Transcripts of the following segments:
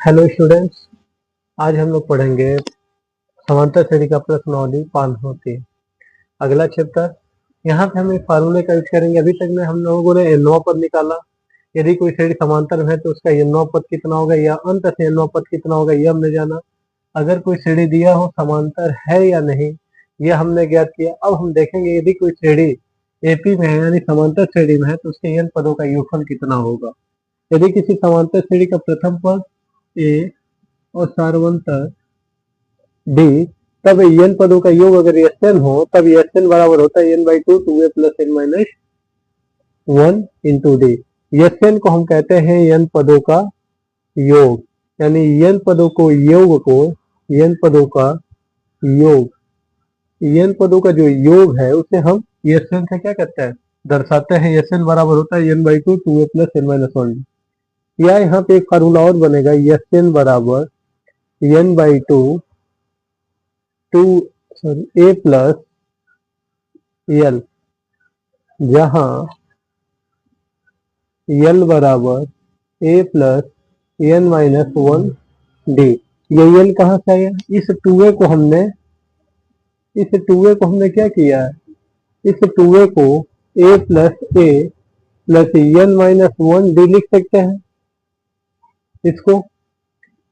Hello students, आज हम लोग पढ़ेंगे समांतर श्रेणी का प्रश्नावली 503। अगला चैप्टर। यहाँ पे हम एक फार्मूले का यूज करेंगे। अभी तक में हम लोगों ने n वां पद निकाला। यदि कोई श्रेणी समांतर में है तो उसका n वां पद कितना होगा या अंत से n वां पद कितना होगा, यह हमने जाना। अगर कोई श्रेणी दिया हो समांतर है या नहीं, यह हमने ज्ञात किया। अब हम देखेंगे यदि कोई श्रेणी एपी में है यानी समांतर श्रेणी में है तो उसके n पदों का योगफल कितना होगा। यदि किसी समांतर श्रेणी का प्रथम पद ए और सारवंतर डी, तब n पदों का योग अगर Sn हो तब Sn बराबर होता है n by two A plus n minus 1 into D. Sn को हम कहते हैं n पदों का योग, यानी n पदों को n पदों का योग, n पदों का जो योग है उसे हम Sn से क्या करते हैं, दर्शाते हैं। Sn बराबर होता है n by two A plus n minus 1 D. या यहाँ पे एक फार्मूला और बनेगा, Sn बराबर n by two A plus L, जहां एल बराबर ए प्लस एन माइनस 1 डी। ये एल कहाँ से आया? इस टूए को हमने क्या किया है, इस टूए को ए प्लस एन माइनस 1 डी लिख सकते हैं इसको।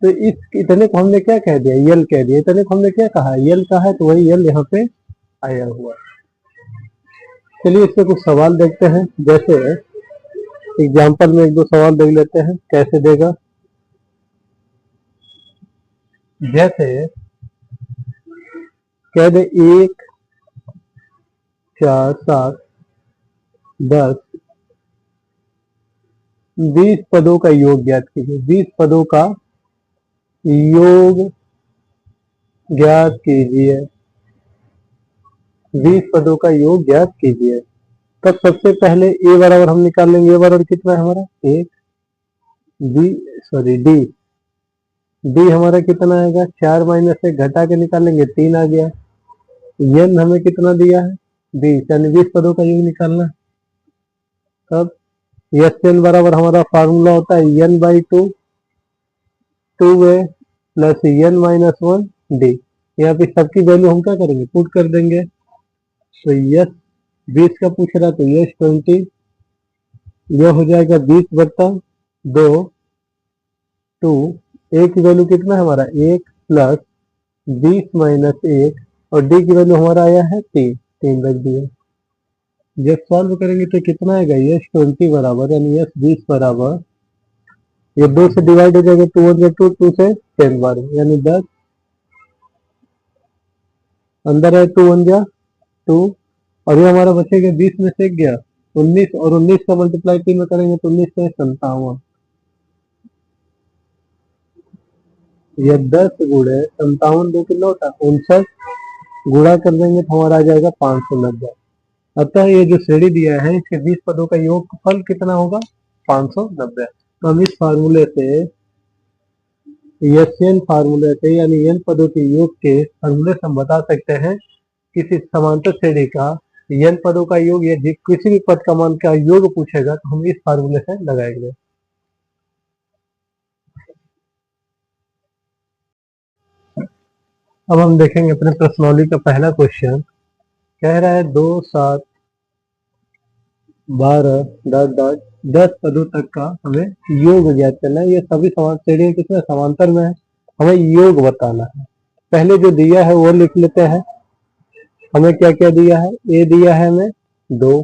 तो इस इतने को हमने क्या कह दिया, यल कह दिया। इतने को हमने क्या कहा, यल कहा है, तो वही यल यहाँ पे आया हुआ। चलिए इससे कुछ सवाल देखते हैं। जैसे एग्जाम्पल में एक दो सवाल देख लेते हैं कैसे देगा। जैसे कह दे 1 4 7 10 20 पदों का योग ज्ञात कीजिए। 20 पदों का योग ज्ञात कीजिए। 20 पदों का योग ज्ञात कीजिए। तब सबसे पहले ए बराबर हम निकाल लेंगे। ए बराबर कितना है हमारा, एक। डी हमारा कितना आएगा, 4 माइनस 1 घटा के निकालेंगे 3 आ गया। एन हमें कितना दिया है, 20, यानी 20 पदों का योग निकालना। तब एन बराबर हमारा फार्मूला होता है N by two A plus N minus 1 D. यहाँ पे सबकी वैल्यू हम क्या करेंगे, पुट कर देंगे। तो यस 20 का पूछ रहा तो यस 20, यह हो जाएगा 20 बट्टा 2 टू ए की वैल्यू कितना है हमारा, 1 प्लस 20 माइनस 1 और डी की वैल्यू हमारा आया है 3 रख दिया। जब सॉल्व करेंगे तो कितना आएगा, यस 20 बराबर यानी यस 20 बराबर, ये 2 से डिवाइड हो जाएगा, 2 1 2, 2 से 10 बार यानी 10, अंदर है 2 1 2 और ये हमारा बचेगा 20 में से गया 19 और 19 का मल्टीप्लाई 3 में करेंगे तो 19 से 57। ये 10 गुणे 57 2 कितना होता है 59, गुणा कर देंगे तो हमारा आ जाएगा 590। अतः ये जो श्रेणी दिया है इसके 20 पदों का योगफल कितना होगा, 590। तो हम इस फार्मूले से एन फार्मूले से यानी एन पदों के योग के फार्मूले से हम बता सकते हैं किसी समांतर श्रेणी का एन पदों का योग या किसी भी पद का मान का योग पूछेगा तो हम इस फार्मूले से लगाएंगे। अब हम देखेंगे अपने प्रश्नावली का पहला क्वेश्चन। कह रहा है 2 7 12 10 पदों तक का हमें योग ज्ञात करना है। ये सभी श्रेणी किसमें समांतर में है, हमें योग बताना है। पहले जो दिया है वो लिख लेते हैं। हमें क्या क्या दिया है, ए दिया है हमें 2,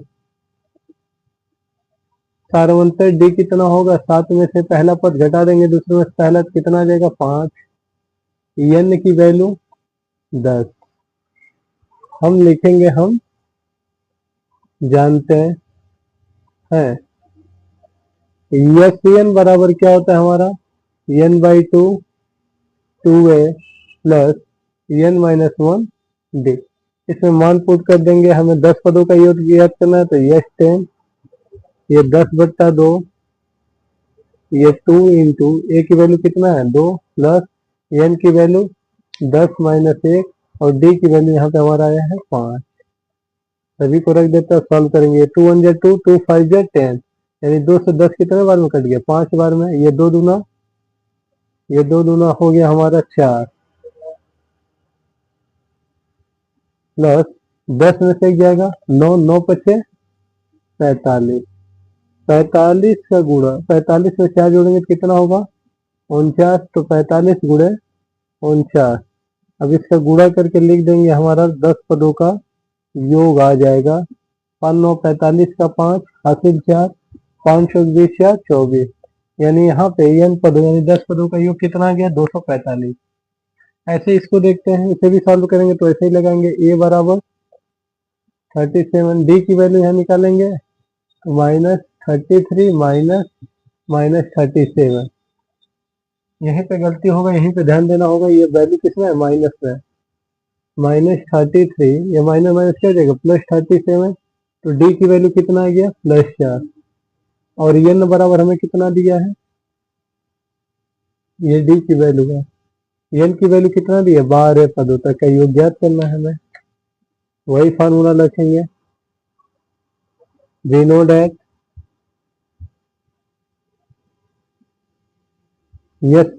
सारवंतर डी कितना होगा, 7 में से पहला पद घटा देंगे दूसरे में पहला कितना आ जाएगा 5, एन की वैल्यू 10। हम लिखेंगे, हम जानते हैं एन बराबर क्या होता है हमारा, N by two A plus N minus 1 D. इसमें मान पुट कर देंगे। हमें 10 पदों का योग ज्ञात करना है तो यस 10, ये 10 बट्टा 2, ये 2 इंटू ए की वैल्यू कितना है 2 प्लस एन की वैल्यू 10 माइनस 1 और डी की वैल्यू यहाँ पे हमारा आया है 5। सभी को रख देते हैं, सॉल्व करेंगे। 2 1 2, 2 5 10, यानी 2 से 10 कितने बार में कट गया, 5 बार में। ये 2 दूना ये 2 दूना हो गया हमारा 4 प्लस 10 में से जाएगा 9, 9 पचे 45, 45 का गुणा 45 में 4 जोड़ेंगे तो कितना होगा 49, तो 45 गुणे 49। अब इसका गुणा करके लिख देंगे, हमारा 10 पदों का योग आ जाएगा। 5 9 45 का 5 हासिल 4, 5 20 4 24, यानी यहाँ पे n पदों यानी 10 पदों का योग कितना आ गया 245। ऐसे इसको देखते हैं, इसे भी सॉल्व करेंगे तो ऐसे ही लगाएंगे a बराबर 37, d की वैल्यू यहाँ निकालेंगे -33 -37। यहीं पे गलती होगा, यहीं पे ध्यान देना होगा, ये वैल्यू किसमें है माइनस में, -33, ये माइनस माइनस क्या हो जाएगा +37, तो डी की वैल्यू कितना आ गया +4। और n बराबर हमें कितना दिया है, ये डी की वैल्यू है, n की वैल्यू कितना दिया 12 पदों तक का योग ज्ञात करना है हमें। वही फार्मूला रखेंगे, वी नो डैट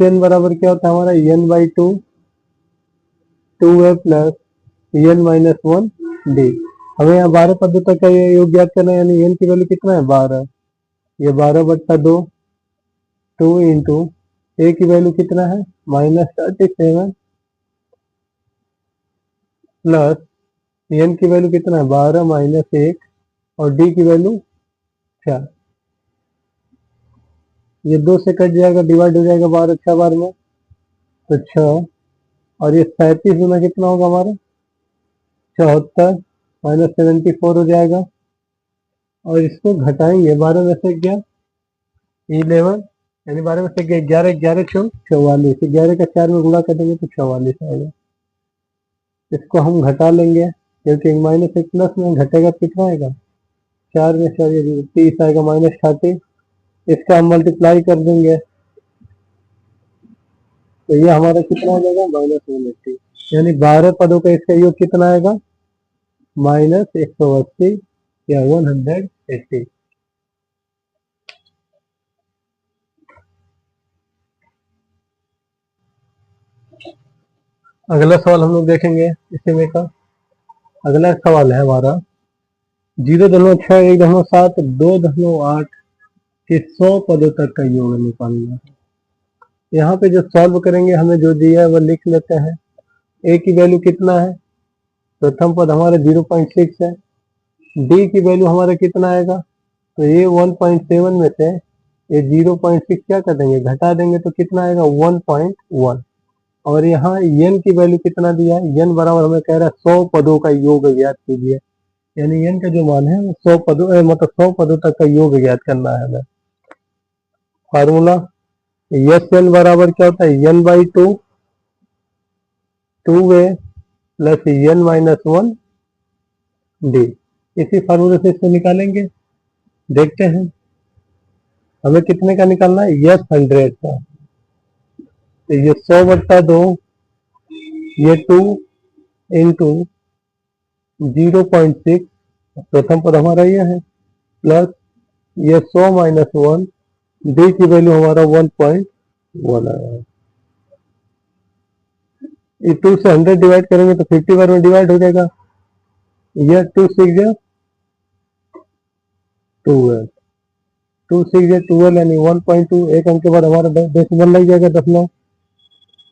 n बराबर क्या होता है हमारा n/2 2a plus n-1 d। हमें यहाँ 12 पदों तक का ये योग ज्ञात करना है, यानी n की वैल्यू कितना है 12, ये 12/2 2 इंटू a की वैल्यू कितना है -37 प्लस n की वैल्यू कितना है 12 -1 और d की वैल्यू 4। ये 2 से कट जाएगा, डिवाइड हो जाएगा 12 6 बार में तो 6, और ये 37 गुना कितना होगा हमारा 74 -74 हो जाएगा। और इसको घटाएंगे 12 में से क्या 11, यानी 12 में से 11 11 44, 11 का 4 में गुणा कर देंगे तो 44 आएगा। इसको हम घटा लेंगे, क्योंकि माइनस एक प्लस में घटेगा तो कितना आएगा 4 में 4 30 आएगा -30। इसका हम मल्टीप्लाई कर देंगे तो ये हमारा कितना आ जाएगा -180, यानी 12 पदों का इसका योग कितना आएगा -180 या 180। अगला सवाल हम लोग देखेंगे इसी में का। अगला सवाल है हमारा 0.6 1.7 2.8 के 100 पदों तक का योग निकालना है। यहाँ पे जो सॉल्व करेंगे हमें जो दिया है वो लिख लेते हैं। a की वैल्यू कितना है, प्रथम पद हमारा 0.6 है, d की वैल्यू हमारा कितना आएगा, तो ये 1.7 में से ये 0.6 क्या कर देंगे घटा देंगे तो कितना आएगा 1.1। और यहाँ n की वैल्यू कितना दिया है, n बराबर हमें कह रहा है 100 पदों का योग ज्ञात कीजिए, यानी n का जो मान है वो 100 पदों मतलब 100 पदों तक का योग ज्ञात करना है हमें। फार्मूला n बराबर क्या होता है n/2 2a plus n-1 d। इसी फार्मूले से इसको निकालेंगे, देखते हैं हमें कितने का निकालना है 100 का। तो ये 100/2 ये 2 इंटू 0.6 प्रथम पद हमारा ये है प्लस ये 100 -1 डी की वैल्यू हमारा 1.1 आया है। ये 2 से 100 डिवाइड करेंगे तो 50 बार में डिवाइड हो जाएगा, ये 2 6 12 2 6 12 यानी 1.2, एक अंक के बाद हमारा डेसिमल लग जाएगा 10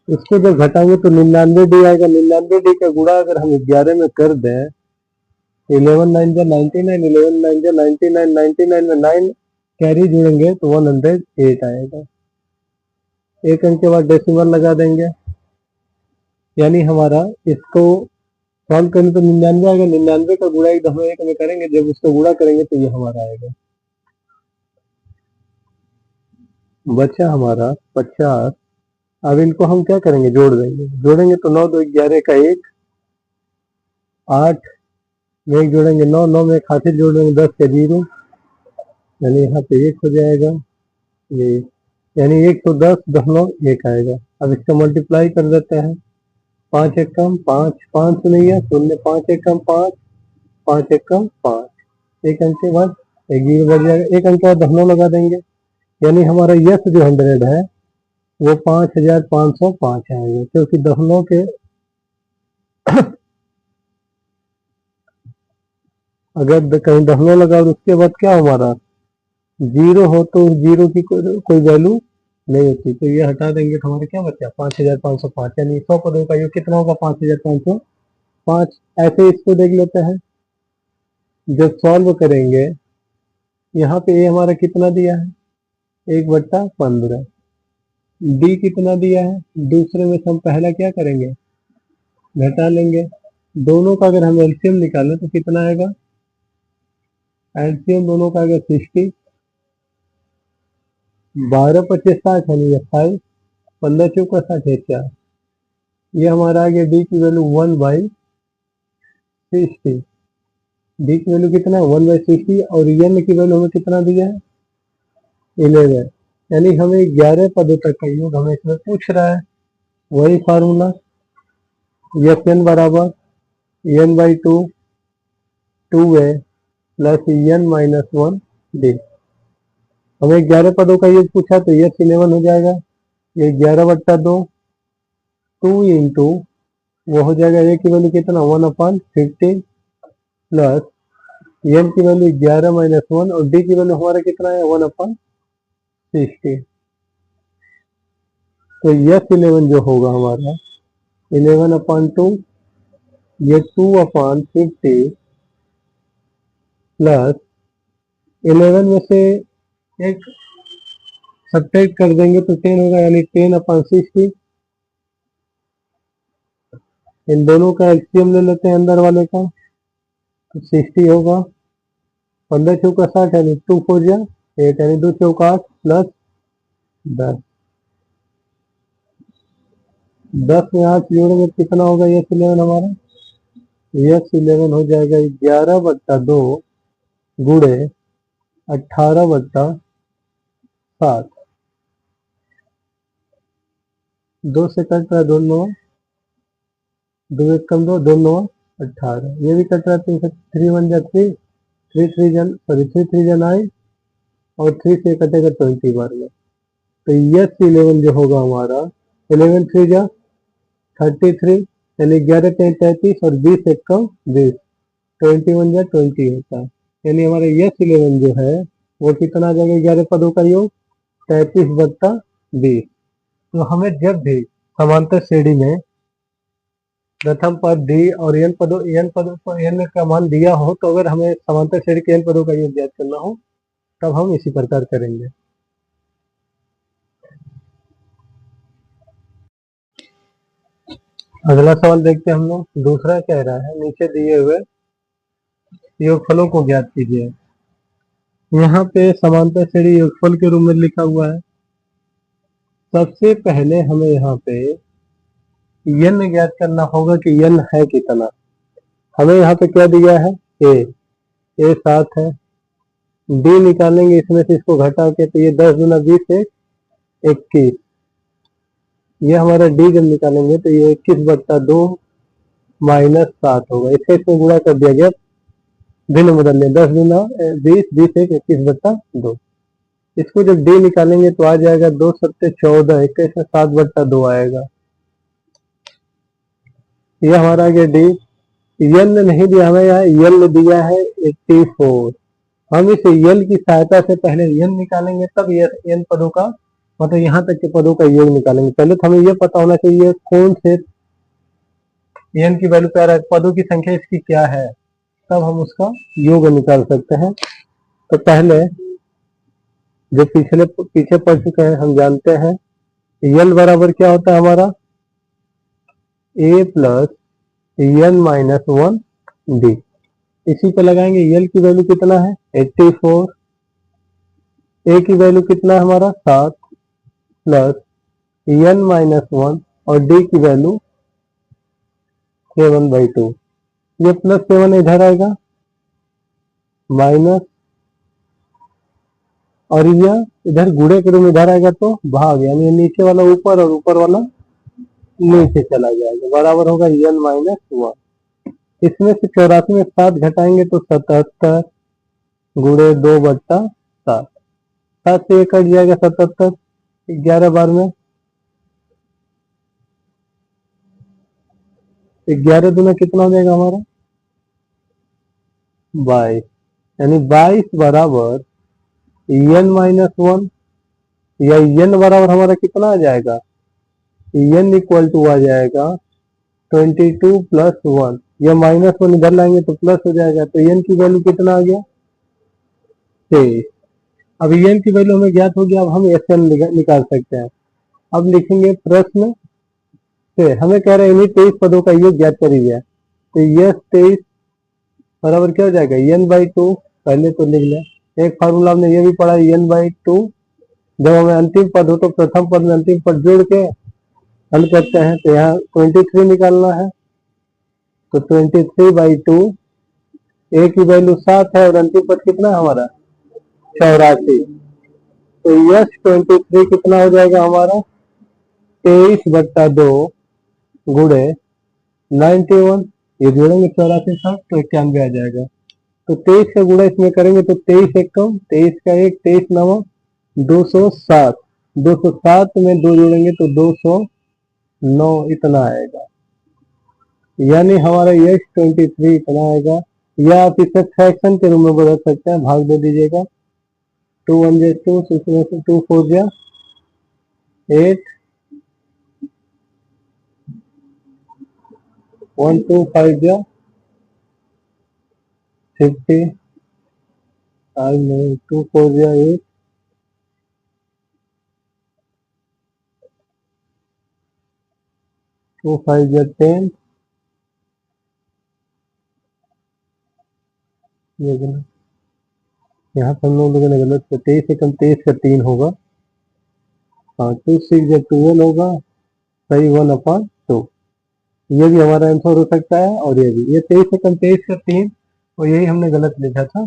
इसको जब घटाएंगे तो 99 आएगा। 99 का गुणा अगर हम 11 में कर दें 11 9 जा 99, 11 9 जा 99, 99 में 9 कैरी जोड़ेंगे तो 108 आएगा। एक अंक के बाद डेसिमल लगा देंगे, यानी हमारा इसको सॉल्व करें तो 99 आएगा। 99 का गुणा 1 में करेंगे, जब उसको गुणा करेंगे तो ये हमारा आएगा। बचा हमारा 50। अब इनको हम क्या करेंगे जोड़ेंगे तो 9 2 11 का 1 8 में 1 जोड़ेंगे 9 9 में खातिर जोड़ेंगे 10 का 0, यानी यहाँ पे 1 हो जाएगा ये, यानी 110.1 आएगा। अब इसका मल्टीप्लाई कर देते हैं, 5 1 कम 5 5 से नहीं है 0, 5 1 कम 5 5 1 कम 5, एक अंक के बाद एक 0 बच जाएगा, एक अंक के बाद 9 लगा देंगे, यानी हमारा यस जो 100 है वो 5505 आएगा, क्योंकि दशमलव के अगर कहीं दशमलव लगा और उसके बाद क्या हमारा जीरो हो तो जीरो की कोई वैल्यू नहीं होती, तो ये हटा देंगे तो हमारा क्या बचा 5505, यानी 100 पदों का योग कितना होगा 5505। ऐसे इसको देख लेते हैं, जब सॉल्व करेंगे यहाँ पे ए हमारा कितना दिया है 1/15, डी कितना दिया है, दूसरे में से हम पहला क्या करेंगे घटा लेंगे, दोनों का अगर हम एलसीएम निकालें तो कितना आएगा, एलसीएम दोनों का आएगा 60, 12 25 60 यानी 28, 15 चौका 60 है 4, ये हमारा आ गया डी की वैल्यू 1/60, डी की वैल्यू कितना है 1/60, और एन की वैल्यू हमें कितना दिया है 11, यानी हमें 11 पदों तक का योग हमें इसमें पूछ रहा है। वही फार्मूला एस एन बराबर n/2 2a plus n-1 D. हमें 11 पदों का योग पूछा तो यस 11 हो जाएगा, ये 11/2 2 इंटू वो हो जाएगा ए की वैल्यू कितना 1/15 प्लस एन की वैल्यू 11-1 और डी की वैल्यू हमारा कितना है 1/60। तो यस 11 जो होगा हमारा 11/2, ये 2/50 प्लस 11 में से एक सब्ट्रैक्ट कर देंगे तो 10 होगा, यानी 10/60। इन दोनों का एलसीएम ले लेते हैं अंदर वाले का, तो 60 होगा, 15 चौका 60 यानी 2 4 जा 8 यानी 2 चौका 8 प्लस 10, 10 में 8 जोड़ेंगे कितना होगा यस 11 हमारा, यस 11 हो जाएगा 11/2 गुणे 18/7, 2 से कट रहा है 2 9 2 1 कम 2 2 9 18, ये भी कट रहा है 3 से 3 1 जा 3 3 3 जन सॉरी 3 3 जा 9 और 3 से कटेगा 20 बार में, तो यस 11 जो होगा हमारा 11 3 जा 33 यानी 11 3 33 और 20 1 कम 20 21 जा 20 होता है, यानी हमारा यस 11 जो है वो कितना आ जाएगा 11 पदों का योग 33/20। तो हमें जब भी समांतर श्रेणी में प्रथम पद डी और एन पदों पर एन का मान दिया हो, तो अगर हमें समांतर श्रेणी के एन पदों का योग ज्ञात करना हो तब हम इसी प्रकार करेंगे। अगला सवाल देखते हैं हम लोग, दूसरा कह रहा है नीचे दिए हुए योगफलों को ज्ञात कीजिए। यहाँ पे समांतर श्रेणी योगफल के रूप में लिखा हुआ है। सबसे पहले हमें यहाँ पे n ज्ञात करना होगा कि n है कितना। हमें यहाँ पे क्या दिया है a 7 है, d निकालेंगे इसमें से इसको घटा के, तो ये 10 गुना 20 है 21, ये हमारा d जब निकालेंगे तो ये 21/2 -7 होगा, इससे इसमें गुणा कर दिया गया, भिन्न बदल लें 10 गुना 20 20 1 21/2, इसको जब d निकालेंगे तो आ जाएगा 2 7 14 21 में 7/2 आएगा, ये हमारा आ गया d। n नहीं दिया हमें, यहाँ l दिया है 84, हम इस l की सहायता से पहले n निकालेंगे तब ये n पदों का मतलब यहाँ तक के पदों का योग निकालेंगे। पहले तो हमें ये पता होना चाहिए कौन से n की वैल्यू पे आ रहा है, पदों की संख्या इसकी क्या है, तब हम उसका योग निकाल सकते हैं। तो पहले जो पीछे पढ़ चुके हैं हम जानते हैं l बराबर क्या होता है हमारा a प्लस n-1 d, इसी पे लगाएंगे। l की वैल्यू कितना है 84, a की वैल्यू कितना है हमारा 7 प्लस n-1 और d की वैल्यू 7/2, ये प्लस 7 इधर आएगा माइनस, और यह इधर गुणे के रूप में इधर आएगा तो भाग, यानी नीचे वाला ऊपर और ऊपर वाला नीचे चला जाएगा, बराबर होगा n-1। इसमें से 84 में 7 घटाएंगे तो 77 गुणे 2/7, 7 से 1 कट जाएगा 77, 11 बार में 11 दूना कितना हो जाएगा हमारा 22, यानी 22 बराबर n-1, या n बराबर हमारा कितना आ जाएगा, n इक्वल टू आ जाएगा 22 प्लस 1, या -1 इधर लाएंगे तो प्लस हो जाएगा, तो n की वैल्यू कितना आ गया 23। अब n की वैल्यू हमें ज्ञात हो गया, अब हम Sn निकाल सकते हैं। अब लिखेंगे प्रश्न से, हमें कह रहे हैं इन्हीं 23 पदों का योग ज्ञात करिए, तो यह 23 बराबर क्या हो जाएगा n/2, पहले तो लिख लें। एक फार्मूला हमने ये भी पढ़ा n/2, जब हमें अंतिम पद हो तो प्रथम पद में अंतिम पद जोड़ के हल करते हैं, तो यहाँ 23 निकालना है, तो 23/2, a की वैल्यू 7 है और अंतिम पद कितना है हमारा 84, तो यस 23 कितना हो जाएगा हमारा 23/2 गुणे 91, ये जोड़ेंगे 84 साथ तो 91 आ जाएगा। तो 23 का गुणा इसमें करेंगे तो 23 एक कम, 23 का 1, 23 नवा 207, 207 में 2 जोड़ेंगे तो 209 इतना आएगा, यानी हमारा यश 23 इतना आएगा। या आप इसे फ्रैक्शन के रूप में बदल सकते हैं, भाग दे दीजिएगा, 2 1 जा 2, 2 4 जा 8, 1 2 5 जा 50, 5 नहीं 2 4 जा 8, 2 5 जा 10, यहाँ पर हम लोगों ने गलत किया, 23 से कम 23 का 3 होगा, हाँ 2 6 या 12 होगा, सही 1/2, ये भी हमारा आंसर हो सकता है। और ये भी, ये 23 से कम 23 का 3, और यही हमने गलत लिखा था,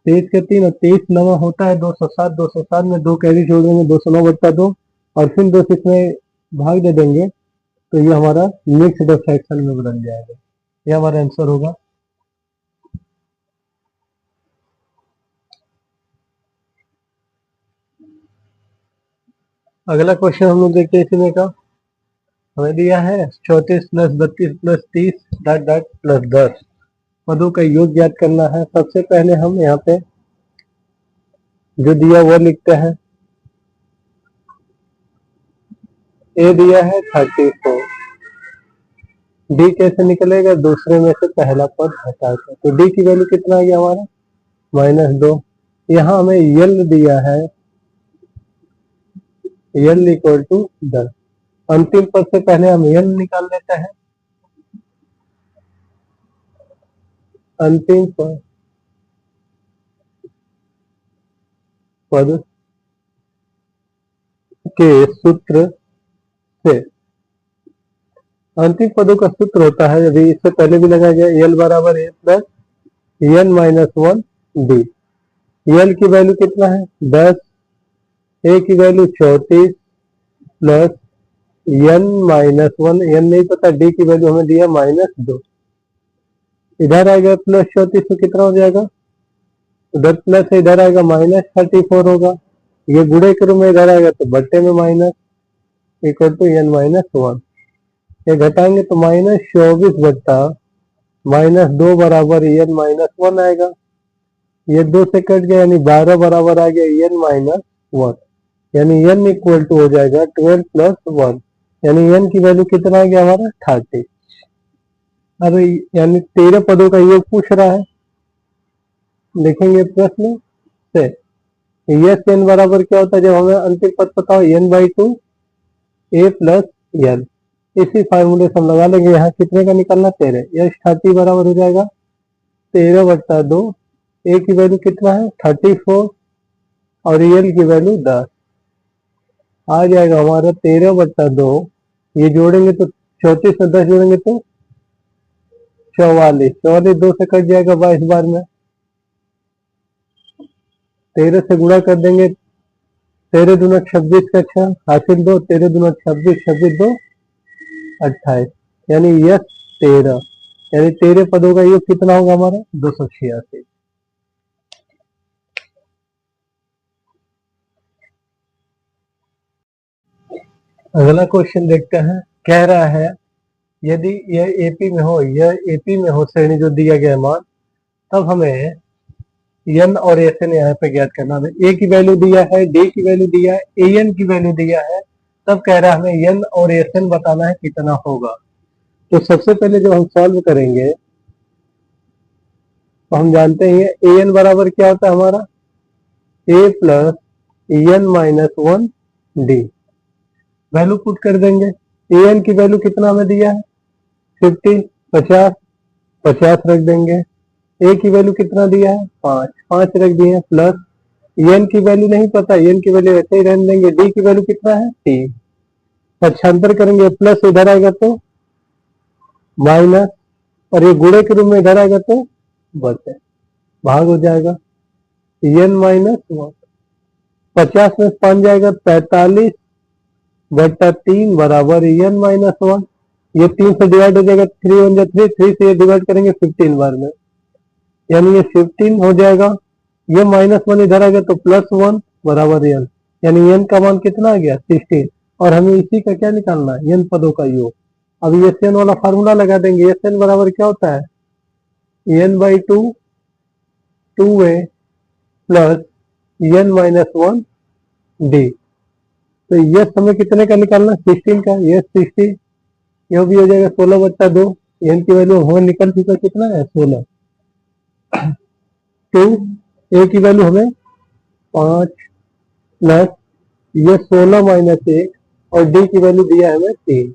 23 का 3 और 23 नवा होता है 207, 207 में 2 कैरी जोड़ देंगे 209/2, और फिर 2 से इसमें भाग दे देंगे, तो ये हमारा मिक्स्ड फ्रैक्शन में बदल जाएगा, ये हमारा आंसर होगा। अगला क्वेश्चन हम लोग देखते हैं इसमें का, हमें दिया है 34 plus 32 plus 30 dot dot plus 10 पदों का योग ज्ञात करना है। सबसे पहले हम यहाँ पे जो दिया वो लिखते हैं, ए दिया है 34, डी कैसे निकलेगा, दूसरे में से पहला पद हटा के, तो डी की वैल्यू कितना आ गया हमारा -2। यहाँ हमें यल दिया है, यल इक्वल टू 10, अंतिम पद से पहले हम यल निकाल लेते हैं, अंतिम पद के सूत्र से, अंतिम पदों का सूत्र होता है, यदि इससे पहले भी लगाया गया, यल बराबर ए प्लस n-1 डी। यल की वैल्यू कितना है 10, ए की वैल्यू 34 प्लस n-1, n नहीं पता, डी की वैल्यू हमें दिया -2, इधर आएगा प्लस 34 तो कितना हो जाएगा, उधर प्लस है, इधर आएगा -34 होगा, ये गुणे के रूप में इधर आएगा तो बट्टे में माइनस, इक्वल टू n-1, ये घटाएंगे तो -24/, -2 बराबर n-1 आएगा, ये 2 से कट गया, यानी 12 बराबर आ गया n-1, यानी n इक्वल टू हो जाएगा 12 प्लस 1, यानी n की वैल्यू कितना आ गया हमारा 30। अरे यानी 13 पदों का योग पूछ रहा है, लिखेंगे प्रश्न से, यस n बराबर क्या होता है, जब हमें अंतिम पद पता हो n/2 a प्लस n, इसी फार्मूले से हम लगा लेंगे, यहाँ कितने का निकलना 13, यस 30 बराबर हो जाएगा 13/2, a की वैल्यू कितना है 34 और यल की वैल्यू 10, आ जाएगा हमारा 13/2, ये जोड़ेंगे तो 34 में 10 जोड़ेंगे तो 44, 44 2 से कट जाएगा 22 बार में, 13 से गुणा कर देंगे, 13 दूना 26 का 6 हासिल 2, 13 दूना 26, 26 2 28, यानी यस 13, यानी 13 पदों का योग कितना होगा हमारा 286। अगला क्वेश्चन देखते हैं, कह रहा है यदि यह एपी में हो, यह एपी में हो श्रेणी जो दिया गया मान, तब हमें एन और एस एन यहाँ पे ज्ञात करना है। ए की वैल्यू दिया है, डी की वैल्यू दिया है, ए एन की वैल्यू दिया है, तब कह रहा है हमें एन और एस एन बताना है कितना होगा। तो सबसे पहले जब हम सॉल्व करेंगे तो हम जानते हैं ए एन बराबर क्या होता है हमारा, A plus N minus one D. Value put कर देंगे। ए एन की वैल्यू कितना हमें दिया है 50, 50, 50 रख देंगे। ए की वैल्यू कितना दिया है 5, 5 रख दिए, प्लस एन की वैल्यू नहीं पता, एन की वैल्यू ऐसे ही रहने देंगे। डी की वैल्यू कितना है 3, पक्षांतर करेंगे, प्लस इधर आएगा तो माइनस, और ये गुणे के रूप में इधर आएगा तो बचे, भाग हो जाएगा एन माइनस 1। 50 में 5 जाएगा 45 बटा 3 बराबर एन माइनस 1। ये 3 से डिवाइड हो जाएगा, 3 1 जा 3, 3 से ये डिवाइड करेंगे 15 बार में, यानी ये 15 हो जाएगा। ये -1 इधर आ गया तो +1 बराबर एन, यानी एन का मान कितना आ गया 16। और हमें इसी का क्या निकालना है, एन पदों का योग। अब ये एस एन वाला फार्मूला लगा देंगे। एस एन बराबर क्या होता है n/2 2a plus N minus 1 D. तो ये हमें कितने का निकालना, 16 का। ये 60, यह भी हो जाएगा 16 बटा 2। एन की वैल्यू हमें निकल चुका कितना है 16। तो ए की वैल्यू हमें 5 प्लस ये 16 माइनस 1, और डी की वैल्यू दिया है हमें 3।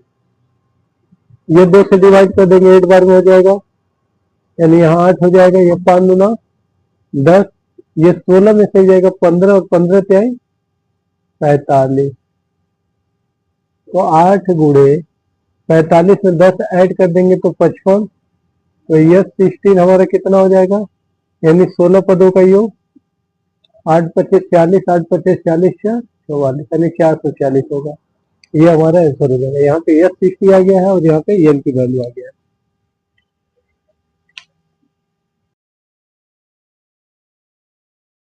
ये 2 से डिवाइड कर देंगे, 8 बार में हो जाएगा, यानी यहाँ 8 हो जाएगा। ये 5 दूना 10, ये 16 में से जाएगा 15, और 15 पे आई 45। तो 8 गुणे 45 में 10 ऐड कर देंगे तो 55। तो ये 16 हमारा कितना हो जाएगा, यानी 16 पदों का योग। 8 25 40, 8 25 40 44, यानी 440 होगा। ये हमारा आंसर हो जाएगा। यहाँ पे S60 आ गया है और यहाँ पे एन की वैल्यू आ गया है।